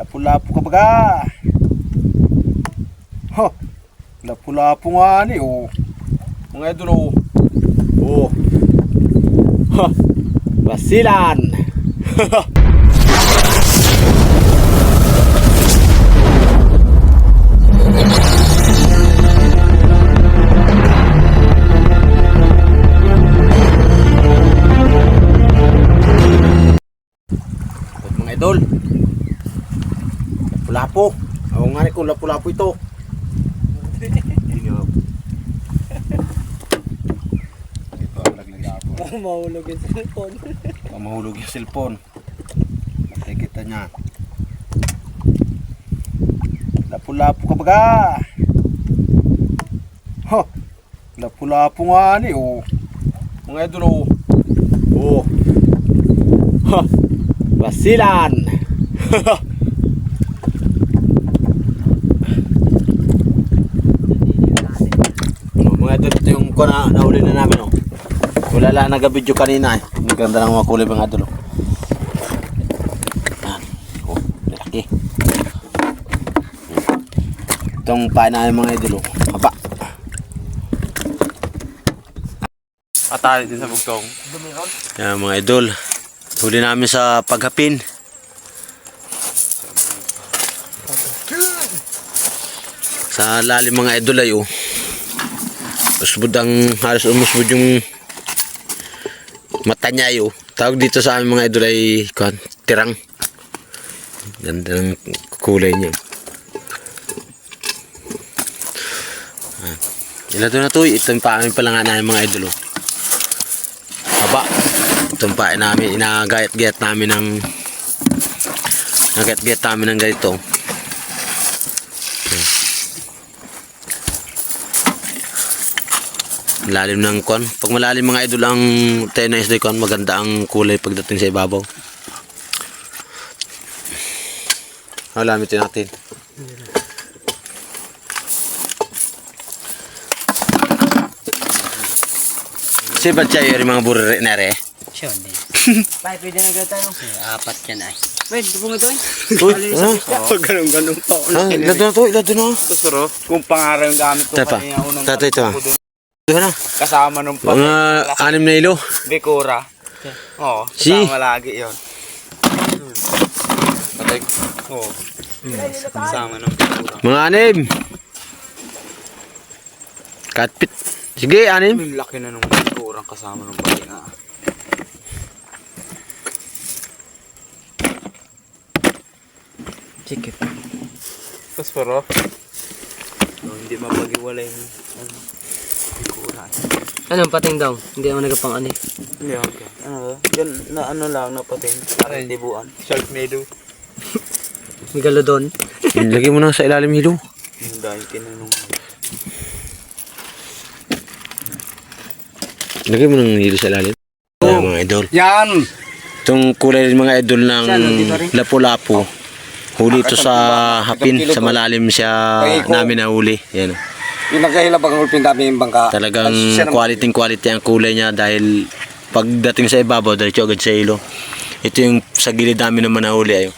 Lapu-lapu ka baga. Ha, lapu-lapu nga ni oh. Mga idol oh. Oh. Ha, basilan. Mga idol, lapu-lapu. Oo nga kung lapu-lapu ito. Mahulog yung cellphone. Mahulog yung cellphone. Matay kita niya. Lapu-lapu ka baga. Ha, lapu-lapu nga ni oh. Mga idol oh. Oh. Ha, basilan. Mga idol, ito yung nahuli na namin oh. Wala lang nag-video kanina eh. Maganda ng mga kulay mga idol oh. Yan. Oh, laki. Itong pain namin mga idol oh. Haba. Atay din sa bugtong. Yan mga idol. Huli namin sa paghapin. Sa lalim mga idol ay oh. Usbud ang halos umusbud yung mata niya oh. Tawag dito sa amin mga idol ay tirang. Ganda ng kulay niya. Ilan to na to? Itong pamin pala nga namin mga idol oh. Haba. Itong pain namin. Inagayat-gayat namin ng ganito. Lalim ng kon. Pag malalim mga idol ang tennis na kon, maganda ang kulay pagdating sa ibabaw. Halamitin natin. Sibat siya yung mga burri na re. Siya hindi. Bay, pwede na gata tayo. Apat yan ay. Wait, bunga doon. Uy, Pag ganun-ganun pa. ilad na to, ilad na. Pero kung pangaraw yung gamit ko Tapa, kanina unang tatay ito ah. Ito na. kasama nung Mga 6 na ilo. Bikura. Oo, Si. kasama lagi yun. Patay. Oo. Kasama nung Bikura. Mga 6. Katpit. Sige, 6. Ang laki na nung Bikura kasama nung pahinga. Sikip. Tapos pero, hindi mapag-iwalay yung Bikura. Anong pating daw? Hindi naman nagapang ani. Hindi, okay. Ano, yan, na ano lang, napating. Parang dibuan. Sharknado. Megalodon. Lagay mo na sa ilalim hilo. Yung dahil kinanong. Lagay mo ng hilo sa ilalim. Ayan, mga idol. Yan! Itong kulay rin mga idol ng lapu-lapu. Huli ito sa hapin. Sa malalim siya namin nahuli. Yan. Yung nagkahilap ang ulpin dami yung bangka. Talagang quality ang kulay niya dahil pagdating sa ibabaw, diretso agad sa ilo. Ito yung sa gilid namin naman nahuli. Ayun.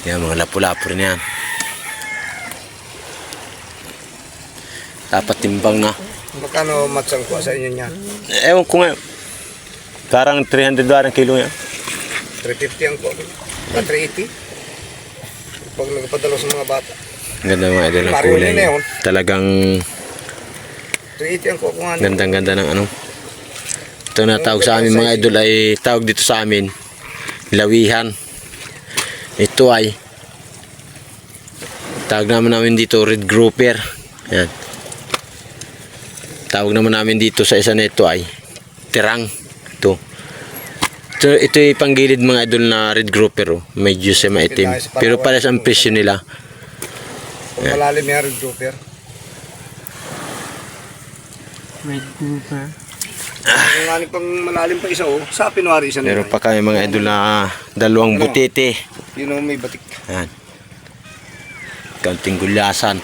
Yan, mga lapu-lapu rin yan. Dapat timbang na. Magkano matsang ko sa inyo niya? Ewan ko nga. Parang 300 ang kilo yan. 350 ang ko. 380. Pag nagpadalo sa mga bata. Ganda mga idol ng Mario kulay. nila yun. Talagang 380 ang ko kung ano. gandang-ganda ng ano. Ito na tawag sa amin mga idol ay tawag dito sa amin. Lawihan. Ito ay tawag namin dito red grouper. Yan. Tawag naman namin dito sa isa na ito ay tirang. Ito ay panggilid mga idol na red grouper oh. Medyo sa maitim. Pero pares ang presyo nila. Kung malalim yung red grouper. Red grouper. Kung nga pang malalim pa isa oh. Sa Pinuari isa Meron pa kami mga idol na dalawang butete. Yun ang may batik. Yan. Kaunting gulyasan.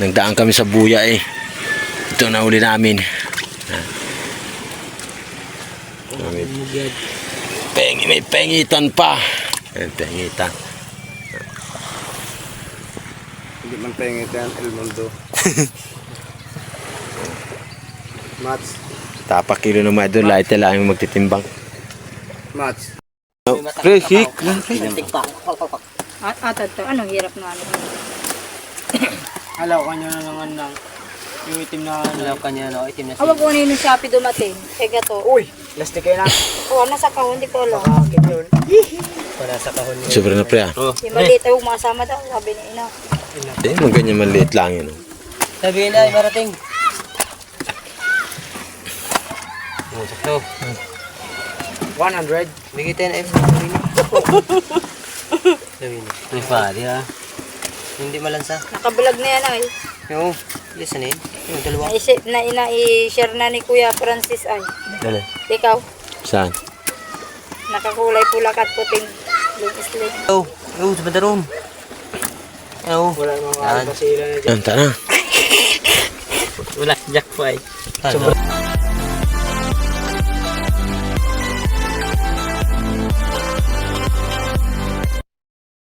Nagdaan kami sa buya eh. Ito na uli namin. May pengitan pa. Ayan, pengitan. Hindi man pengit yan, El Mundo. Mats. Tapak kilo ng mga idol. Lahat nila ang magtitimbang. Mats. Hik. At to, anong hirap na ano? Alaw kanya na naman lang. Yung itim na alaw kanya na itim na Awag ko na yung Shopee dumating. Ega to. Uy! Plastic kayo na. Oo, nasa kahon, hindi ko alam. Akin yun. Para sa kahon yun. Sobrang na pre ah. Yung maliit ay huwag makasama daw, sabi ni Ina. Hindi, mga ganyan maliit lang yun. Oh. Sabihin na ay marating. Oh, sakto. 100. Bigay tayo na sabihin na. Sabihin na. May pari ha. Hindi malansa. Nakablog na yan ay. Yung, yes na yun. Yung dalawa. I-share na ni Kuya Francis ay. Dali. Ikaw, Saan? nakakulay pula at puting. Sling. Oh, sa badaroon. Oh, wala mga pasila na dyan. Yan, tara. Wala, jack pa ay.